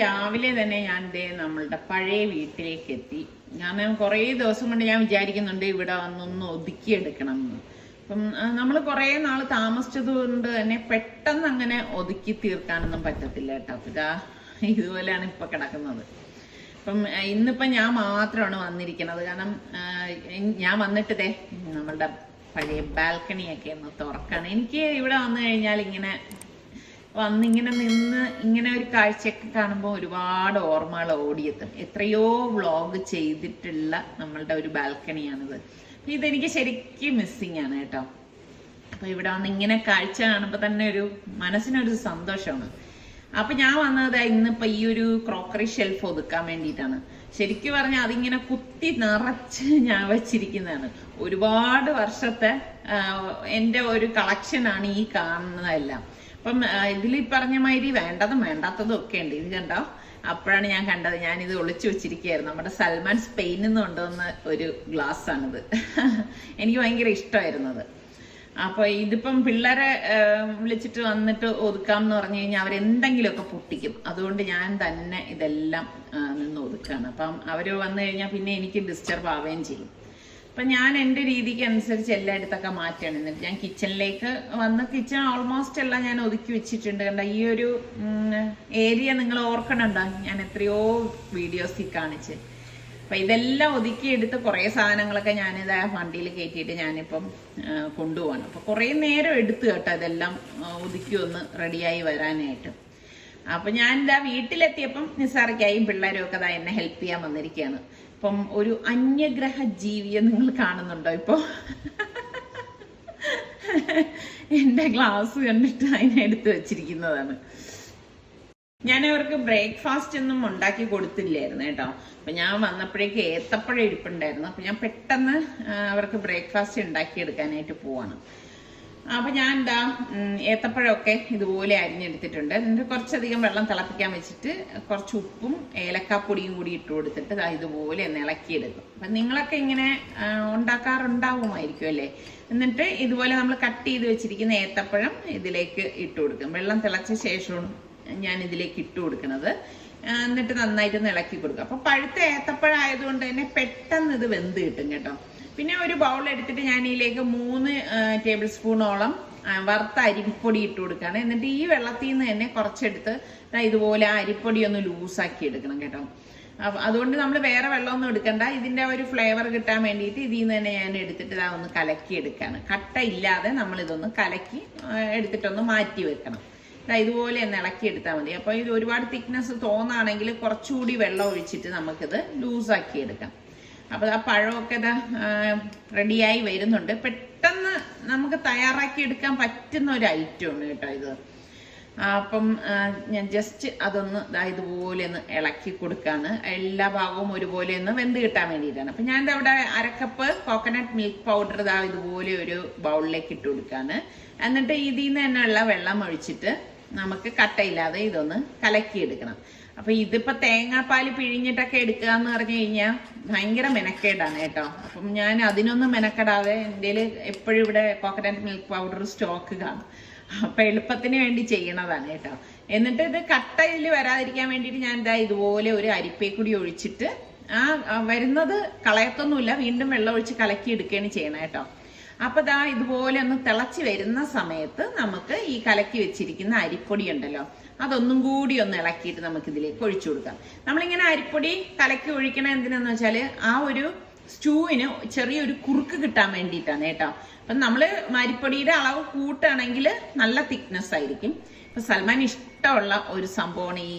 രാവിലെ തന്നെ ഞാൻ നമ്മളുടെ പഴയ വീട്ടിലേക്ക് എത്തി. ഞാൻ കുറേ ദിവസം കൊണ്ട് ഞാൻ വിചാരിക്കുന്നുണ്ട് ഇവിടെ വന്നൊന്ന് ഒതുക്കിയെടുക്കണം എന്ന്. അപ്പം നമ്മൾ കുറേ നാൾ താമസിച്ചത് കൊണ്ട് തന്നെ പെട്ടെന്ന് അങ്ങനെ ഒതുക്കി തീർക്കാനൊന്നും പറ്റത്തില്ല കേട്ടോ. അപ്പം ഇതുപോലെയാണ് ഇപ്പൊ കിടക്കുന്നത്. അപ്പം ഇന്നിപ്പം ഞാൻ മാത്രമാണ് വന്നിരിക്കുന്നത്. കാരണം ഞാൻ വന്നിട്ടതേ നമ്മളുടെ പഴയ ബാൽക്കണിയൊക്കെ ഒന്ന് തുറക്കാണ്. എനിക്ക് ഇവിടെ വന്നു കഴിഞ്ഞാൽ വന്നിങ്ങനെ നിന്ന് ഇങ്ങനെ ഒരു കാഴ്ചയൊക്കെ കാണുമ്പോൾ ഒരുപാട് ഓർമ്മകൾ ഓടിയെത്തും. എത്രയോ വ്ളോഗ് ചെയ്തിട്ടുള്ള നമ്മളുടെ ഒരു ബാൽക്കണിയാണിത്. ഇതെനിക്ക് ശരിക്കും മിസ്സിങ് ആണ് കേട്ടോ. അപ്പൊ ഇവിടെ വന്ന് ഇങ്ങനെ കാഴ്ച കാണുമ്പോൾ തന്നെ ഒരു മനസ്സിനൊരു സന്തോഷമാണ്. അപ്പൊ ഞാൻ വന്നത് ഇന്നിപ്പോ ഈ ഒരു ക്രോക്കറി ഷെൽഫ് ഒതുക്കാൻ വേണ്ടിയിട്ടാണ്. ശരിക്കും പറഞ്ഞാൽ അതിങ്ങനെ കുത്തി നിറച്ച് ഞാൻ വെച്ചിരിക്കുന്നതാണ്. ഒരുപാട് വർഷത്തെ എൻ്റെ ഒരു കളക്ഷനാണ് ഈ കാണുന്നതെല്ലാം. അപ്പം ഇതിൽ പറഞ്ഞ മാതിരി വേണ്ടതും വേണ്ടാത്തതും ഒക്കെ ഉണ്ട്. ഇത് കണ്ടോ, അപ്പോഴാണ് ഞാൻ കണ്ടത്. ഞാനിത് ഒളിച്ചു വെച്ചിരിക്കുകയായിരുന്നു. നമ്മുടെ സൽമാൻ സ്പെയിനിൽ നിന്ന് കൊണ്ടുവന്ന ഒരു ഗ്ലാസ് ആണിത്. എനിക്ക് ഭയങ്കര ഇഷ്ടമായിരുന്നത്. അപ്പൊ ഇതിപ്പം പിള്ളേരെ വിളിച്ചിട്ട് വന്നിട്ട് ഒതുക്കാം എന്ന് പറഞ്ഞു കഴിഞ്ഞാൽ അവരെന്തെങ്കിലുമൊക്കെ പൊട്ടിക്കും. അതുകൊണ്ട് ഞാൻ തന്നെ ഇതെല്ലാം നിന്ന് ഒതുക്കാണ്. അപ്പം അവര് വന്നു കഴിഞ്ഞാൽ പിന്നെ എനിക്ക് ഡിസ്റ്റർബ് ആവുകയും ചെയ്യും. അപ്പൊ ഞാൻ എൻ്റെ രീതിക്ക് അനുസരിച്ച് എല്ലായിടത്തൊക്കെ മാറ്റാണ്. എന്നിട്ട് ഞാൻ കിച്ചണിലേക്ക് വന്ന് കിച്ചൺ ഓൾമോസ്റ്റ് എല്ലാം ഞാൻ ഒതുക്കി വെച്ചിട്ടുണ്ട്. കണ്ട ഈ ഒരു ഏരിയ നിങ്ങൾ ഓർക്കണുണ്ടോ? ഞാൻ എത്രയോ വീഡിയോസിൽ കാണിച്ച്. അപ്പൊ ഇതെല്ലാം ഒതുക്കിയെടുത്ത് കുറേ സാധനങ്ങളൊക്കെ ഞാനിത് വണ്ടിയിൽ കയറ്റിയിട്ട് ഞാനിപ്പം കൊണ്ടുപോവാണ്. അപ്പൊ കുറേ നേരം എടുത്തു കേട്ടോ ഇതെല്ലാം ഒതുക്കി ഒന്ന് റെഡിയായി വരാനായിട്ട്. അപ്പൊ ഞാൻ വീട്ടിലെത്തിയപ്പം നിസാറിക്കായും പിള്ളേരും ഒക്കെ എന്നെ ഹെൽപ്പ് ചെയ്യാൻ വന്നിരിക്കുകയാണ്. അപ്പം ഒരു അന്യഗ്രഹ ജീവിയെ നിങ്ങൾ കാണുന്നുണ്ടോ? ഇപ്പൊ എന്റെ ഗ്ലാസ് കണ്ടിട്ട് അതിനെ എടുത്തു വെച്ചിരിക്കുന്നതാണ്. ഞാൻ അവർക്ക് ബ്രേക്ക്ഫാസ്റ്റ് ഒന്നും ഉണ്ടാക്കി കൊടുത്തില്ലായിരുന്നു കേട്ടോ. അപ്പൊ ഞാൻ വന്നപ്പോഴേക്ക് ഏത്തപ്പഴം ഇരിപ്പുണ്ടായിരുന്നു. അപ്പൊ ഞാൻ പെട്ടെന്ന് അവർക്ക് ബ്രേക്ക്ഫാസ്റ്റ് ഉണ്ടാക്കിയെടുക്കാനായിട്ട് പോവാണ്. അപ്പൊ ഞാൻ ഏത്തപ്പഴമൊക്കെ ഇതുപോലെ അരിഞ്ഞെടുത്തിട്ടുണ്ട്. എന്നിട്ട് കുറച്ചധികം വെള്ളം തിളപ്പിക്കാൻ വെച്ചിട്ട് കുറച്ച് ഉപ്പും ഏലക്കാപ്പൊടിയും കൂടി ഇട്ട് കൊടുത്തിട്ട് ഇതുപോലെ ഒന്ന് ഇളക്കിയെടുക്കും. അപ്പൊ നിങ്ങളൊക്കെ ഇങ്ങനെ ഉണ്ടാക്കാറുണ്ടാവുമായിരിക്കും അല്ലേ? എന്നിട്ട് ഇതുപോലെ നമ്മൾ കട്ട് ചെയ്ത് വെച്ചിരിക്കുന്ന ഏത്തപ്പഴം ഇതിലേക്ക് ഇട്ട് കൊടുക്കും. വെള്ളം തിളച്ച ശേഷമാണ് ഞാൻ ഇതിലേക്ക് ഇട്ട് കൊടുക്കുന്നത്. എന്നിട്ട് നന്നായിട്ടൊന്ന് ഇളക്കി കൊടുക്കും. അപ്പൊ പഴുത്ത ഏത്തപ്പഴം ആയതുകൊണ്ട് തന്നെ പെട്ടെന്ന് ഇത് വെന്ത് കിട്ടും കേട്ടോ. പിന്നെ ഒരു ബൗൾ എടുത്തിട്ട് ഞാൻ ഇതിലേക്ക് 3 ടേബിൾ സ്പൂണോളം വറുത്ത അരിപ്പൊടി ഇട്ട് കൊടുക്കുകയാണ്. എന്നിട്ട് ഈ വെള്ളത്തിൽ നിന്ന് തന്നെ കുറച്ചെടുത്ത് ഇതുപോലെ അരിപ്പൊടി ഒന്ന് ലൂസാക്കി എടുക്കണം കേട്ടോ. അതുകൊണ്ട് നമ്മൾ വേറെ വെള്ളമൊന്നും എടുക്കണ്ട. ഇതിന്റെ ഒരു ഫ്ലേവർ കിട്ടാൻ വേണ്ടിയിട്ട് ഇതിൽ നിന്ന് തന്നെ ഞാൻ എടുത്തിട്ട് ഒന്ന് കലക്കി എടുക്കുകയാണ്. കട്ട ഇല്ലാതെ നമ്മൾ ഇതൊന്ന് കലക്കി എടുത്തിട്ടൊന്ന് മാറ്റി വെക്കണം. ഇതുപോലെ ഒന്ന് ഇളക്കി എടുത്താൽ മതി. അപ്പൊ ഇത് ഒരുപാട് തിക്നെസ് തോന്നാണെങ്കിൽ കുറച്ചുകൂടി വെള്ളം ഒഴിച്ചിട്ട് നമുക്കിത് ലൂസാക്കി എടുക്കാം. അപ്പൊ ആ പഴമൊക്കെ റെഡിയായി വരുന്നുണ്ട്. പെട്ടെന്ന് നമുക്ക് തയ്യാറാക്കി എടുക്കാൻ പറ്റുന്ന ഒരു ഐറ്റമാണ് കേട്ടോ ഇത്. അപ്പം ഞാൻ ജസ്റ്റ് അതൊന്ന് ഇതുപോലെ ഒന്ന് ഇളക്കി കൊടുക്കാണ്. എല്ലാ ഭാഗവും ഒരുപോലെ ഒന്ന് വെന്ത് കിട്ടാൻ വേണ്ടിയിട്ടാണ്. അപ്പൊ ഞാൻ അവിടെ 1/2 കപ്പ് കോക്കനട്ട് മിൽക്ക് പൗഡർ ഇതുപോലെ ഒരു ബൗളിലേക്ക് ഇട്ട് കൊടുക്കാണ്. എന്നിട്ട് ഇതിൽ നിന്ന് തന്നെയുള്ള വെള്ളം ഒഴിച്ചിട്ട് നമുക്ക് കട്ടയില്ലാതെ ഇതൊന്ന് കലക്കിയെടുക്കണം. അപ്പൊ ഇതിപ്പോ തേങ്ങാപ്പാൽ പിഴിഞ്ഞിട്ടൊക്കെ എടുക്കുക എന്ന് പറഞ്ഞു കഴിഞ്ഞാൽ ഭയങ്കര മെനക്കേടാണ് കേട്ടോ. അപ്പം ഞാൻ അതിനൊന്നും മെനക്കെടാതെ എൻ്റെ എപ്പോഴും ഇവിടെ കോക്കനട്ട് മിൽക്ക് പൗഡർ സ്റ്റോക്ക് കാണും. അപ്പൊ എളുപ്പത്തിന് വേണ്ടി ചെയ്യണതാണ് കേട്ടോ. എന്നിട്ട് ഇത് കട്ടയിൽ വരാതിരിക്കാൻ വേണ്ടിയിട്ട് ഞാൻ ഇതുപോലെ ഒരു അരിപ്പേ കൂടി ഒഴിച്ചിട്ട് വരുന്നത് കളയത്തൊന്നുമില്ല, വീണ്ടും വെള്ളം ഒഴിച്ച് കലക്കി എടുക്കുകയാണ് ചെയ്യണം കേട്ടോ. അപ്പൊ ഇതുപോലെ ഒന്ന് തിളച്ച് വരുന്ന സമയത്ത് നമുക്ക് ഈ കലക്കി വെച്ചിരിക്കുന്ന അരിപ്പൊടി ഉണ്ടല്ലോ അതൊന്നും കൂടി ഒന്ന് ഇളക്കിയിട്ട് നമുക്ക് ഇതിലേക്ക് ഒഴിച്ചു കൊടുക്കാം. നമ്മളിങ്ങനെ അരിപ്പൊടി കലക്കി ഒഴിക്കണ എന്തിനാന്ന് വെച്ചാല് ആ ഒരു സ്റ്റൂവിന് ചെറിയൊരു കുറുക്ക് കിട്ടാൻ വേണ്ടിയിട്ടാണ് കേട്ടോ. അപ്പൊ നമ്മള് അരിപ്പൊടിയുടെ അളവ് കൂട്ടുകയാണെങ്കിൽ നല്ല തിക്നെസ് ആയിരിക്കും. ഇപ്പൊ സൽമാൻ ഇഷ്ടമുള്ള ഒരു സംഭവമാണ് ഈ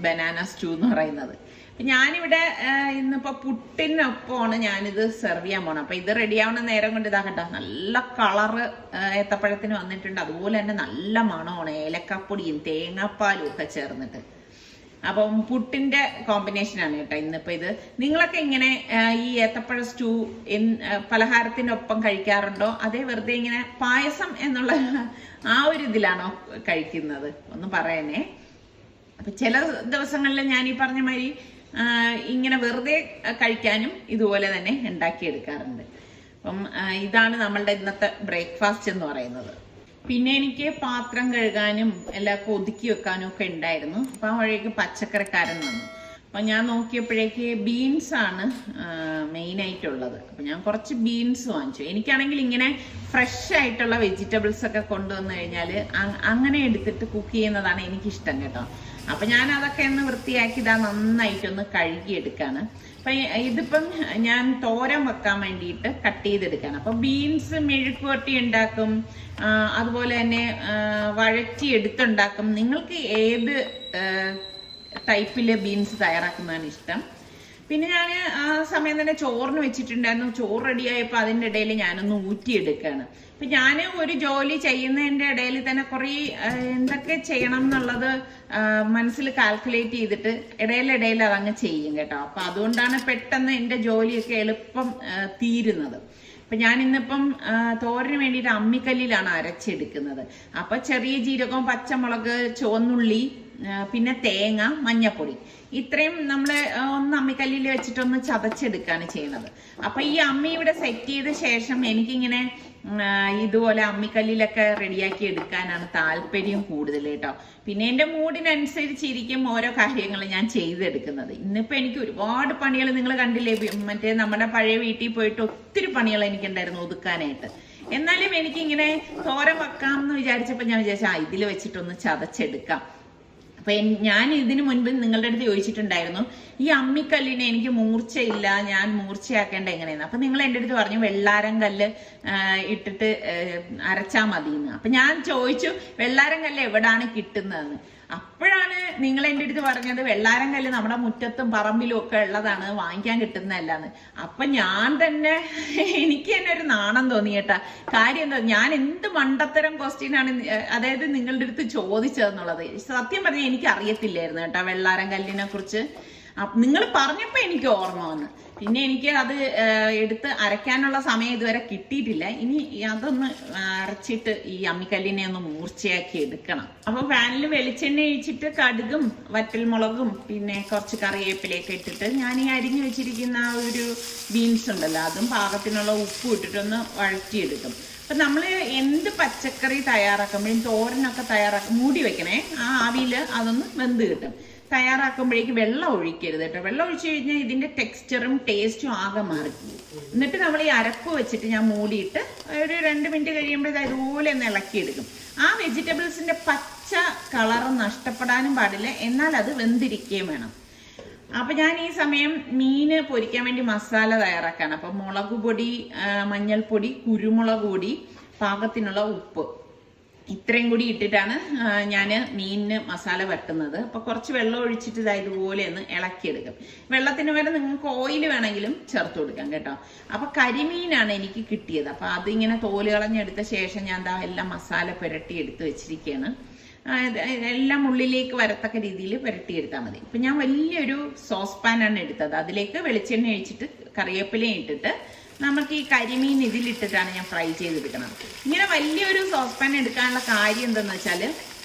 ബനാന സ്റ്റൂ എന്ന് പറയുന്നത്. ഞാനിവിടെ ഇന്നിപ്പോ പുട്ടിനൊപ്പമാണ് ഞാനിത് സെർവ് ചെയ്യാൻ പോണം. അപ്പൊ ഇത് റെഡിയാവുന്ന നേരം കൊണ്ട് കേട്ടോ നല്ല കളറ് ഏത്തപ്പഴത്തിന് വന്നിട്ടുണ്ട്. അതുപോലെ തന്നെ നല്ല മണമാണ് ഏലക്കാപ്പൊടിയും തേങ്ങാപ്പാലും ഒക്കെ ചേർന്നിട്ട്. അപ്പം പുട്ടിന്റെ കോമ്പിനേഷനാണ് കേട്ടോ ഇന്നിപ്പോ ഇത്. നിങ്ങളൊക്കെ ഇങ്ങനെ ഈ ഏത്തപ്പഴ സ്റ്റൂ പലഹാരത്തിനൊപ്പം കഴിക്കാറുണ്ടോ? അതേ വെറുതെ ഇങ്ങനെ പായസം എന്നുള്ള ആ ഒരു ഇതിലാണോ കഴിക്കുന്നത്? ഒന്ന് പറയണേ. അപ്പൊ ചില ദിവസങ്ങളിൽ ഞാൻ ഈ പറഞ്ഞ മാതിരി ഇങ്ങനെ വെറുതെ കഴിക്കാനും ഇതുപോലെ തന്നെ ഉണ്ടാക്കിയെടുക്കാറുണ്ട്. അപ്പം ഇതാണ് നമ്മളുടെ ഇന്നത്തെ ബ്രേക്ക്ഫാസ്റ്റ് എന്ന് പറയുന്നത്. പിന്നെ എനിക്ക് പാത്രം കഴുകാനും എല്ലാം ഒതുക്കി വെക്കാനും ഒക്കെ ഉണ്ടായിരുന്നു. അപ്പം ആ വഴിക്ക് പച്ചക്കറിക്കാരൻ വന്നു. അപ്പം ഞാൻ നോക്കിയപ്പോഴേക്ക് ബീൻസാണ് മെയിനായിട്ടുള്ളത്. അപ്പം ഞാൻ കുറച്ച് ബീൻസ് വാങ്ങിച്ചു. എനിക്കാണെങ്കിൽ ഇങ്ങനെ ഫ്രഷ് ആയിട്ടുള്ള വെജിറ്റബിൾസ് ഒക്കെ കൊണ്ടുവന്നു കഴിഞ്ഞാൽ അങ്ങനെ എടുത്തിട്ട് കുക്ക് ചെയ്യുന്നതാണ് എനിക്കിഷ്ടം കേട്ടോ. അപ്പം ഞാൻ അതൊക്കെ ഒന്ന് വൃത്തിയാക്കി ഇതാ നന്നായിട്ടൊന്ന് കഴുകിയെടുക്കാണ്. അപ്പം ഇതിപ്പം ഞാൻ തോരൻ വെക്കാൻ വേണ്ടിയിട്ട് കട്ട് ചെയ്തെടുക്കാണ്. അപ്പം ബീൻസ് മെഴുക്കുവരട്ടി ഉണ്ടാക്കും, അതുപോലെ തന്നെ വഴറ്റി എടുത്തുണ്ടാക്കും. നിങ്ങൾക്ക് ഏത് ടൈപ്പിലെ ബീൻസ് തയ്യാറാക്കുന്നതാണ് ഇഷ്ടം. പിന്നെ ഞാൻ ആ സമയം തന്നെ ചോറിന് വെച്ചിട്ടുണ്ടായിരുന്നു. ചോറ് റെഡിയായപ്പോൾ അതിൻ്റെ ഇടയിൽ ഞാനൊന്ന് ഊറ്റിയെടുക്കുകയാണ്. അപ്പം ഞാൻ ഒരു ജോലി ചെയ്യുന്നതിൻ്റെ ഇടയിൽ തന്നെ കുറേ എന്തൊക്കെ ചെയ്യണം എന്നുള്ളത് മനസ്സിൽ കാൽക്കുലേറ്റ് ചെയ്തിട്ട് ഇടയിലിടയിൽ അതങ്ങ് ചെയ്യും കേട്ടോ. അപ്പം അതുകൊണ്ടാണ് പെട്ടെന്ന് എൻ്റെ ജോലിയൊക്കെ എളുപ്പം തീരുന്നത്. അപ്പം ഞാൻ ഇന്നിപ്പം തോരന് വേണ്ടിയിട്ട് അമ്മിക്കല്ലിലാണ് അരച്ചെടുക്കുന്നത്. അപ്പം ചെറിയ ജീരകം, പച്ചമുളക്, ചുവന്നുള്ളി, പിന്നെ തേങ്ങ, മഞ്ഞപ്പൊടി, ഇത്രയും നമ്മൾ ഒന്ന് അമ്മിക്കല്ലിൽ വെച്ചിട്ടൊന്ന് ചതച്ചെടുക്കുകയാണ് ചെയ്യുന്നത്. അപ്പം ഈ അമ്മി ഇവിടെ സെറ്റ് ചെയ്ത ശേഷം എനിക്കിങ്ങനെ ഇതുപോലെ അമ്മിക്കല്ലിലൊക്കെ റെഡിയാക്കി എടുക്കാനാണ് താല്പര്യം കൂടുതൽ കേട്ടോ. പിന്നെ എൻ്റെ മൂഡിനനുസരിച്ചിരിക്കും ഓരോ കാര്യങ്ങൾ ഞാൻ ചെയ്തെടുക്കുന്നത്. ഇന്നിപ്പോൾ എനിക്ക് ഒരുപാട് പണികൾ നിങ്ങൾ കണ്ടില്ലേ, മറ്റേ നമ്മുടെ പഴയ വീട്ടിൽ പോയിട്ട് ഒത്തിരി പണികൾ എനിക്കുണ്ടായിരുന്നു ഒതുക്കാനായിട്ട്. എന്നാലും എനിക്കിങ്ങനെ തോരൻ വെക്കാം എന്ന് വിചാരിച്ചപ്പോൾ ഞാൻ വിചാരിച്ചു ഇതിൽ വെച്ചിട്ടൊന്ന് ചതച്ചെടുക്കാം. അപ്പൊ ഞാൻ ഇതിനു മുൻപ് നിങ്ങളുടെ അടുത്ത് ചോദിച്ചിട്ടുണ്ടായിരുന്നു, ഈ അമ്മിക്കല്ലിനെ എനിക്ക് മൂർച്ചയില്ല, ഞാൻ മൂർച്ചയാക്കേണ്ട എങ്ങനെയെന്ന്. അപ്പൊ നിങ്ങൾ എൻ്റെ അടുത്ത് പറഞ്ഞു വെള്ളാരം കല്ല് ഇട്ടിട്ട് അരച്ചാൽ മതിയെന്ന്. അപ്പൊ ഞാൻ ചോദിച്ചു വെള്ളാരം കല്ല് എവിടാണ് കിട്ടുന്നതെന്ന്. അപ്പോഴാണ് നിങ്ങൾ എൻ്റെ അടുത്ത് പറഞ്ഞത് വെള്ളാരം കല്ല് നമ്മുടെ മുറ്റത്തും പറമ്പിലും ഒക്കെ ഉള്ളതാണ്, വാങ്ങിക്കാൻ കിട്ടുന്നതല്ലാന്ന്. അപ്പൊ ഞാൻ തന്നെ എനിക്ക് തന്നെ ഒരു നാണം തോന്നി കേട്ടാ. കാര്യം എന്താ, ഞാൻ എന്ത് മണ്ടത്തരം ക്വസ്റ്റ്യനാണ് അതായത് നിങ്ങളുടെ അടുത്ത് ചോദിച്ചതെന്നുള്ളത്. സത്യം പറഞ്ഞാൽ എനിക്ക് അറിയത്തില്ലായിരുന്നു കേട്ടോ വെള്ളാരം കല്ലിനെ കുറിച്ച്. നിങ്ങൾ പറഞ്ഞപ്പോ എനിക്ക് ഓർമ്മ വന്നു. പിന്നെ എനിക്ക് അത് എടുത്ത് അരയ്ക്കാനുള്ള സമയം ഇതുവരെ കിട്ടിയിട്ടില്ല. ഇനി അതൊന്ന് അരച്ചിട്ട് ഈ അമ്മിക്കല്ലിനെ ഒന്ന് മൂർച്ചയാക്കി എടുക്കണം. അപ്പൊ പാനിൽ വെളിച്ചെണ്ണ ഒഴിച്ചിട്ട് കടുകും വറ്റൽമുളകും പിന്നെ കുറച്ച് കറിവേപ്പിലയൊക്കെ ഇട്ടിട്ട് ഞാൻ ഈ അരിഞ്ഞു വെച്ചിരിക്കുന്ന ഒരു ബീൻസ് ഉണ്ടല്ലോ അതും പാകത്തിനുള്ള ഉപ്പും ഇട്ടിട്ടൊന്ന് വഴറ്റിയെടുക്കും. അപ്പൊ നമ്മൾ എന്ത് പച്ചക്കറി തയ്യാറാക്കുമ്പോഴും തോരനൊക്കെ മൂടി വെക്കണേ, ആ ആവിയിൽ അതൊന്ന് വെന്ത് കിട്ടും. തയ്യാറാക്കുമ്പോഴേക്ക് വെള്ളം ഒഴിക്കരുത് കേട്ടോ. വെള്ളം ഒഴിച്ചു കഴിഞ്ഞാൽ ഇതിന്റെ ടെക്സ്ചറും ടേസ്റ്റും ആകെ മാറി. എന്നിട്ട് നമ്മൾ ഈ അരപ്പ് വെച്ചിട്ട് ഞാൻ മൂടിയിട്ട് ഒരു 2 മിനിറ്റ് കഴിയുമ്പോൾ ഇതുപോലെ ഒന്ന് ഇളക്കിയെടുക്കും. ആ വെജിറ്റബിൾസിന്റെ പച്ച കളർ നഷ്ടപ്പെടാനും പാടില്ല, എന്നാൽ അത് വെന്തിരിക്കുകയും വേണം. അപ്പൊ ഞാൻ ഈ സമയം മീന് പൊരിക്കാൻ വേണ്ടി മസാല തയ്യാറാക്കാണ്. അപ്പൊ മുളക് പൊടി, മഞ്ഞൾപ്പൊടി, കുരുമുളക് പൊടി, പാകത്തിനുള്ള ഉപ്പ്, ഇത്രയും കൂടി ഇട്ടിട്ടാണ് ഞാൻ മീനിന് മസാല വെട്ടുന്നത്. അപ്പൊ കുറച്ച് വെള്ളം ഒഴിച്ചിട്ട് ഇതുപോലെ ഒന്ന് ഇളക്കിയെടുക്കും. വെള്ളത്തിന് വരെ നിങ്ങൾക്ക് ഓയിൽ വേണമെങ്കിലും ചേർത്ത് കൊടുക്കാം കേട്ടോ. അപ്പൊ കരിമീനാണ് എനിക്ക് കിട്ടിയത്. അപ്പൊ അതിങ്ങനെ തോല് കളഞ്ഞെടുത്ത ശേഷം ഞാൻ എല്ലാം മസാല പുരട്ടി എടുത്ത് വെച്ചിരിക്കുകയാണ്. എല്ലാം ഉള്ളിലേക്ക് വരത്തക്ക രീതിയിൽ പുരട്ടിയെടുത്താൽ മതി. ഇപ്പൊ ഞാൻ വലിയൊരു സോസ് പാനാണ് എടുത്തത്. അതിലേക്ക് വെളിച്ചെണ്ണ ഒഴിച്ചിട്ട് കറിവേപ്പിലയും ഇട്ടിട്ട് നമുക്ക് ഈ കരിമീൻ ഇതിലിട്ടിട്ടാണ് ഞാൻ ഫ്രൈ ചെയ്തെടുക്കണം. ഇങ്ങനെ വലിയൊരു സോസ് പാൻ എടുക്കാനുള്ള കാര്യം എന്താന്ന് വെച്ചാല്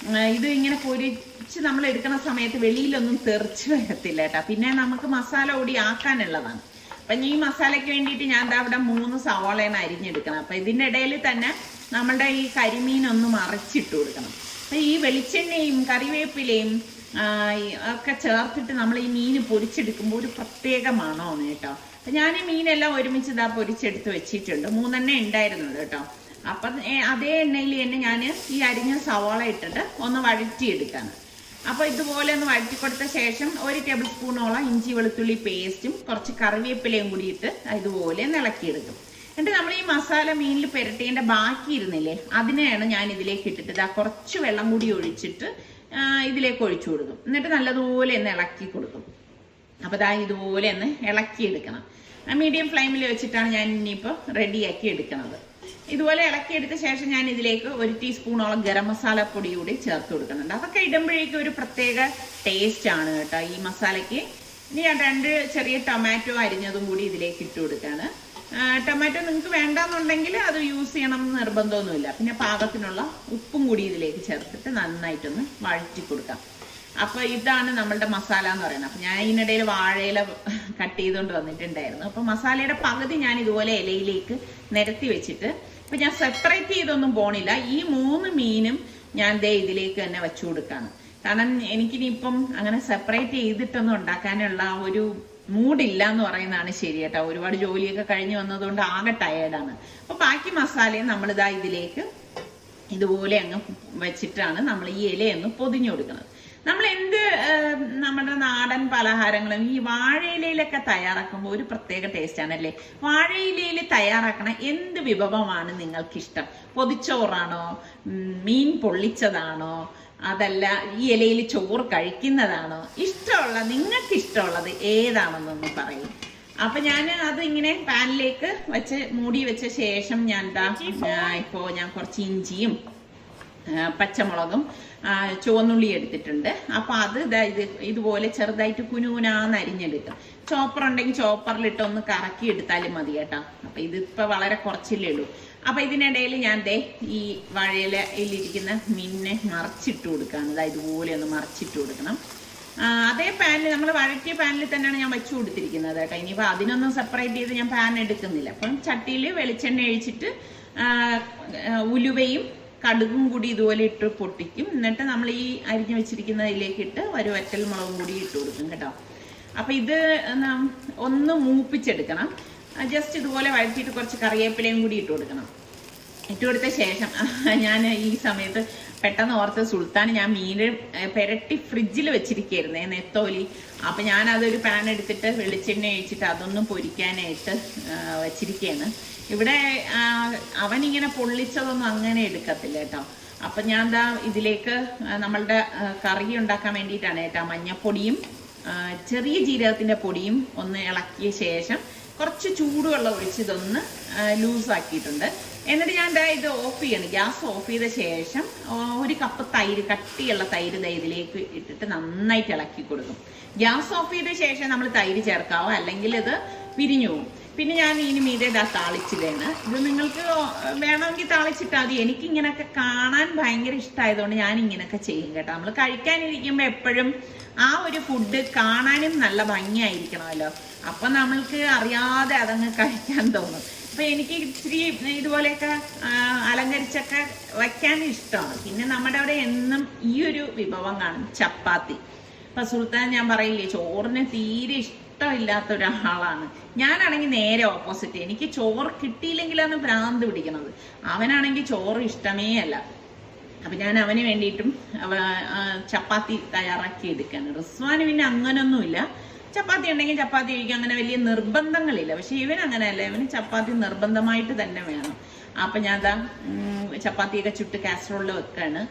ഇത് ഇങ്ങനെ പൊരിച്ച് നമ്മൾ എടുക്കുന്ന സമയത്ത് വെളിയിലൊന്നും തെറിച്ച് വരത്തില്ല കേട്ടോ. പിന്നെ നമുക്ക് മസാല കൂടി ആക്കാനുള്ളതാണ്. അപ്പൊ ഈ മസാലയ്ക്ക് വേണ്ടിയിട്ട് ഞാൻ അവിടെ 3 സവാളയാണ് അരിഞ്ഞെടുക്കണം. അപ്പൊ ഇതിന്റെ ഇടയിൽ തന്നെ നമ്മളുടെ ഈ കരിമീൻ ഒന്ന് മറിച്ചിട്ട് കൊടുക്കണം. അപ്പൊ ഈ വെളിച്ചെണ്ണയും കറിവേപ്പിലയും ഒക്കെ ചേർത്തിട്ട് നമ്മൾ ഈ മീൻ പൊരിച്ചെടുക്കുമ്പോൾ ഒരു പ്രത്യേക മണമാണ് കേട്ടോ. അപ്പൊ ഞാൻ ഈ മീനെല്ലാം ഒരുമിച്ച് പൊരിച്ചെടുത്ത് വെച്ചിട്ടുണ്ട്. 3 എണ്ണ ഉണ്ടായിരുന്നത് കേട്ടോ. അപ്പൊ അതേ എണ്ണയിൽ തന്നെ ഞാൻ ഈ അരിഞ്ഞ സവാള ഇട്ടിട്ട് ഒന്ന് വഴറ്റിയെടുക്കാണ്. അപ്പൊ ഇതുപോലെ ഒന്ന് വഴറ്റി കൊടുത്ത ശേഷം 1 ടേബിൾ സ്പൂണോളം ഇഞ്ചി വെളുത്തുള്ളി പേസ്റ്റും കുറച്ച് കറിവേപ്പിലയും കൂടി ഇട്ട് ഇതുപോലെ ഇളക്കിയെടുക്കും. എന്നിട്ട് നമ്മൾ ഈ മസാല മീനിൽ പുരട്ടിയതിന്റെ ബാക്കി ഇരുന്നില്ലേ, അതിനെയാണ് ഞാൻ ഇതിലേക്ക് ഇട്ടിട്ട് കുറച്ച് വെള്ളം കൂടി ഒഴിച്ചിട്ട് ഇതിലേക്ക് ഒഴിച്ചു കൊടുക്കും. എന്നിട്ട് നല്ലതുപോലെ ഒന്ന് ഇളക്കി കൊടുക്കും. അപ്പൊ ഇതുപോലെ ഒന്ന് ഇളക്കിയെടുക്കണം. മീഡിയം ഫ്ലെയിമിൽ വെച്ചിട്ടാണ് ഞാൻ ഇനിയിപ്പോൾ റെഡിയാക്കി എടുക്കുന്നത്. ഇതുപോലെ ഇളക്കിയെടുത്ത ശേഷം ഞാൻ ഇതിലേക്ക് 1 ടീസ്പൂണോളം ഗരം മസാല പൊടി കൂടി ചേർത്ത് കൊടുക്കുന്നുണ്ട്. അതൊക്കെ ഇടുമ്പോഴേക്കും ഒരു പ്രത്യേക ടേസ്റ്റ് ആണ് കേട്ടോ ഈ മസാലയ്ക്ക്. ഇനി ഞാൻ 2 ചെറിയ ടൊമാറ്റോ അരിഞ്ഞതും കൂടി ഇതിലേക്ക് ഇട്ട് കൊടുക്കുകയാണ്. ടൊമാറ്റോ നിങ്ങൾക്ക് വേണ്ടാന്നുണ്ടെങ്കിൽ അത് യൂസ് ചെയ്യണം എന്ന് നിർബന്ധമൊന്നുമില്ല. പിന്നെ പാകത്തിനുള്ള ഉപ്പും കൂടി ഇതിലേക്ക് ചേർത്തിട്ട് നന്നായിട്ടൊന്ന് വഴറ്റി കൊടുക്കാം. അപ്പൊ ഇതാണ് നമ്മളുടെ മസാല എന്ന് പറയുന്നത്. അപ്പൊ ഞാൻ ഇതിനിടയിൽ വാഴയില കട്ട് ചെയ്തുകൊണ്ട് വന്നിട്ടുണ്ടായിരുന്നു. അപ്പൊ മസാലയുടെ പകുതി ഞാൻ ഇതുപോലെ ഇലയിലേക്ക് നിരത്തി വെച്ചിട്ട് അപ്പൊ ഞാൻ സെപ്പറേറ്റ് ചെയ്തൊന്നും പോണില്ല. ഈ 3 മീനും ഞാൻ ദേ ഇതിലേക്ക് തന്നെ വെച്ചു കൊടുക്കാണ്. കാരണം എനിക്കിനിയിപ്പം അങ്ങനെ സെപ്പറേറ്റ് ചെയ്തിട്ടൊന്നും ഉണ്ടാക്കാനുള്ള ഒരു മൂഡില്ല എന്ന് പറയുന്നതാണ് ശരി കേട്ടോ. ഒരുപാട് ജോലിയൊക്കെ കഴിഞ്ഞ് വന്നതുകൊണ്ട് ആകെ ടയേർഡാണ്. അപ്പൊ ബാക്കി മസാലയും നമ്മളിതാ ഇതിലേക്ക് ഇതുപോലെ അങ്ങ് വെച്ചിട്ടാണ് നമ്മൾ ഈ ഇലയൊന്ന് പൊതിഞ്ഞു കൊടുക്കുന്നത്. നമ്മൾ നമ്മുടെ നാടൻ പലഹാരങ്ങളും ഈ വാഴയിലയിലൊക്കെ തയ്യാറാക്കുമ്പോൾ ഒരു പ്രത്യേക ടേസ്റ്റ് ആണല്ലേ. വാഴയിലയിൽ തയ്യാറാക്കണ എന്ത് വിഭവമാണ് നിങ്ങൾക്കിഷ്ടം? പൊതിച്ചോറാണോ, മീൻ പൊള്ളിച്ചതാണോ, അതല്ല ഈ ഇലയിൽ ചോറ് കഴിക്കുന്നതാണോ? നിങ്ങൾക്ക് ഇഷ്ടമുള്ളത് ഏതാണെന്നൊന്ന് പറയും. അപ്പൊ ഞാൻ അത് ഇങ്ങനെ പാനിലേക്ക് വെച്ച് മൂടി വെച്ച ശേഷം ഞാൻ ഞാൻ കുറച്ച് ഇഞ്ചിയും പച്ചമുളകും ചുവന്നുള്ളി എടുത്തിട്ടുണ്ട്. അപ്പൊ അത് ഇതുപോലെ ചെറുതായിട്ട് കുനുകുനാന്ന് അരിഞ്ഞെടുക്കാം. ചോപ്പർ ഉണ്ടെങ്കിൽ ചോപ്പറിലിട്ട് ഒന്ന് കറക്കി എടുത്താലും മതി കേട്ടോ. അപ്പൊ ഇതിപ്പോ വളരെ കുറച്ചില്ലേ ഉള്ളൂ. അപ്പൊ ഇതിനിടയിൽ ഞാൻ ഈ വാഴയിലയിലിരിക്കുന്ന മീനിനെ മറിച്ചിട്ട് കൊടുക്കാണ്. ഇതുപോലെ ഒന്ന് മറിച്ചിട്ട് കൊടുക്കണം. അതേ പാനിൽ, നമ്മൾ വഴറ്റിയ പാനിൽ തന്നെയാണ് ഞാൻ വെച്ചു കൊടുത്തിരിക്കുന്നത് കേട്ടോ. ഇനിയിപ്പോൾ അതിനൊന്നും സെപ്പറേറ്റ് ചെയ്ത് ഞാൻ പാൻ എടുക്കുന്നില്ല. അപ്പം ചട്ടിയിൽ വെളിച്ചെണ്ണ ഒഴിച്ചിട്ട് ഉലുവയും കടുകും കൂടി ഇതുപോലെ ഇട്ട് പൊട്ടിക്കും. എന്നിട്ട് നമ്മൾ ഈ അരിഞ്ഞു വെച്ചിരിക്കുന്നതിലേക്ക് ഇട്ട് ഒരു വറ്റൽ മുളകും കൂടി ഇട്ട് കൊടുക്കും കേട്ടോ. അപ്പം ഇത് ഒന്ന് മൂപ്പിച്ചെടുക്കണം. ജസ്റ്റ് ഇതുപോലെ വഴറ്റിയിട്ട് കുറച്ച് കറിവേപ്പിലയും കൂടി ഇട്ട് കൊടുക്കണം. ഇട്ട് കൊടുത്ത ശേഷം ഞാൻ ഈ സമയത്ത് പെട്ടെന്ന് ഓർത്ത് സുൽത്താൻ ഞാൻ മീന് പെരട്ടി ഫ്രിഡ്ജിൽ വെച്ചിരിക്കുകയായിരുന്നേ, നെത്തോലി. അപ്പം ഞാനതൊരു പാൻ എടുത്തിട്ട് വെളിച്ചെണ്ണ ഒഴിച്ചിട്ട് അതൊന്നും പൊരിക്കാനായിട്ട് വെച്ചിരിക്കുകയാണ്. ഇവിടെ അവനിങ്ങനെ പൊള്ളിച്ചതൊന്നും അങ്ങനെ എടുക്കത്തില്ല കേട്ടോ. അപ്പം ഞാൻ ഇതിലേക്ക് നമ്മളുടെ കറി ഉണ്ടാക്കാൻ വേണ്ടിയിട്ടാണ് കേട്ടോ മഞ്ഞപ്പൊടിയും ചെറിയ ജീരകത്തിൻ്റെ പൊടിയും ഒന്ന് ഇളക്കിയ ശേഷം കുറച്ച് ചൂടുവെള്ളം ഒഴിച്ച് ഇതൊന്ന് ലൂസാക്കിയിട്ടുണ്ട്. എന്നിട്ട് ഞാൻ ഇത് ഓഫ് ചെയ്യണം. ഗ്യാസ് ഓഫ് ചെയ്ത ശേഷം 1 കപ്പ് തൈര്, കട്ടിയുള്ള തൈര് ഇതിലേക്ക് ഇട്ടിട്ട് നന്നായിട്ട് ഇളക്കി കൊടുക്കും. ഗ്യാസ് ഓഫ് ചെയ്ത ശേഷം നമ്മൾ തൈര് ചേർക്കാവോ, അല്ലെങ്കിൽ ഇത് പിരിഞ്ഞു പോകും. പിന്നെ ഞാൻ ഇനി മീതെ താളിച്ചില്ലാണ്. ഇത് നിങ്ങൾക്ക് വേണമെങ്കിൽ താളിച്ചിട്ടാൽ മതി. എനിക്ക് ഇങ്ങനെയൊക്കെ കാണാൻ ഭയങ്കര ഇഷ്ടമായതുകൊണ്ട് ഞാൻ ഇങ്ങനെയൊക്കെ ചെയ്യും കേട്ടോ. നമ്മൾ കഴിക്കാനിരിക്കുമ്പോൾ എപ്പോഴും ആ ഒരു ഫുഡ് കാണാനും നല്ല ഭംഗിയായിരിക്കണമല്ലോ. അപ്പൊ നമ്മൾക്ക് അറിയാതെ അതങ്ങ് കഴിക്കാൻ തോന്നും. അപ്പൊ എനിക്ക് ഇച്ചിരി ഇതുപോലെയൊക്കെ അലങ്കരിച്ചൊക്കെ വയ്ക്കാൻ ഇഷ്ടമാണ്. പിന്നെ നമ്മുടെ അവിടെ എന്നും ഈ ഒരു വിഭവം കാണും, ചപ്പാത്തി. ഇപ്പൊ സുൽത്താൻ ഞാൻ പറയില്ലേ, ചോറിന് തീരെ ഇഷ്ടമില്ലാത്ത ഒരാളാണ്. ഞാനാണെങ്കിൽ നേരെ ഓപ്പോസിറ്റ്. എനിക്ക് ചോറ് കിട്ടിയില്ലെങ്കിലാണ് ഭ്രാന്ത് പിടിക്കുന്നത്. അവനാണെങ്കിൽ ചോറ് ഇഷ്ടമേ അല്ല. അപ്പൊ ഞാൻ അവന് വേണ്ടിയിട്ടും ചപ്പാത്തി തയ്യാറാക്കി എടുക്കാണ്. റിസ്വാന് പിന്നെ അങ്ങനൊന്നുമില്ല. ചപ്പാത്തി ഉണ്ടെങ്കിൽ ചപ്പാത്തി കഴിക്കാൻ അങ്ങനെ വലിയ നിർബന്ധങ്ങളില്ല. പക്ഷെ ഇവൻ അങ്ങനെയല്ല, ഇവന് ചപ്പാത്തി നിർബന്ധമായിട്ട് തന്നെ വേണം. അപ്പൊ ഞാൻ ചപ്പാത്തിയൊക്കെ ചുട്ട് കാസറോളിൽ വെക്കാണ്.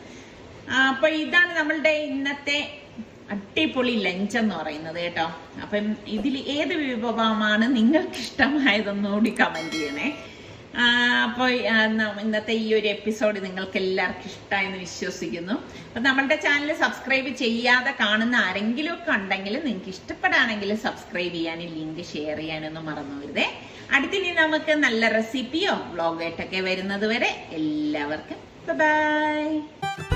അപ്പൊ ഇതാണ് നമ്മളുടെ ഇന്നത്തെ അടിപൊളി ലഞ്ച് എന്ന് പറയുന്നത് കേട്ടോ. അപ്പം ഇതിൽ ഏത് വിഭവമാണ് നിങ്ങൾക്ക് ഇഷ്ടമായതെന്നുകൂടി കമന്റ് ചെയ്യണേ. അപ്പോൾ ഇന്നത്തെ ഈ ഒരു എപ്പിസോഡ് നിങ്ങൾക്ക് എല്ലാവർക്കും ഇഷ്ടമായെന്ന് വിശ്വസിക്കുന്നു. അപ്പം നമ്മളുടെ ചാനൽ സബ്സ്ക്രൈബ് ചെയ്യാതെ കാണുന്ന ആരെങ്കിലും ഒക്കെ ഉണ്ടെങ്കിൽ നിങ്ങൾക്ക് ഇഷ്ടപ്പെടുകയാണെങ്കിൽ സബ്സ്ക്രൈബ് ചെയ്യാനും ലിങ്ക് ഷെയർ ചെയ്യാനൊന്നും മറന്നു വരുതേ. അടുത്തിനി നമുക്ക് നല്ല റെസിപ്പിയോ വ്ളോഗായിട്ടൊക്കെ വരുന്നത് വരെ എല്ലാവർക്കും ബൈ.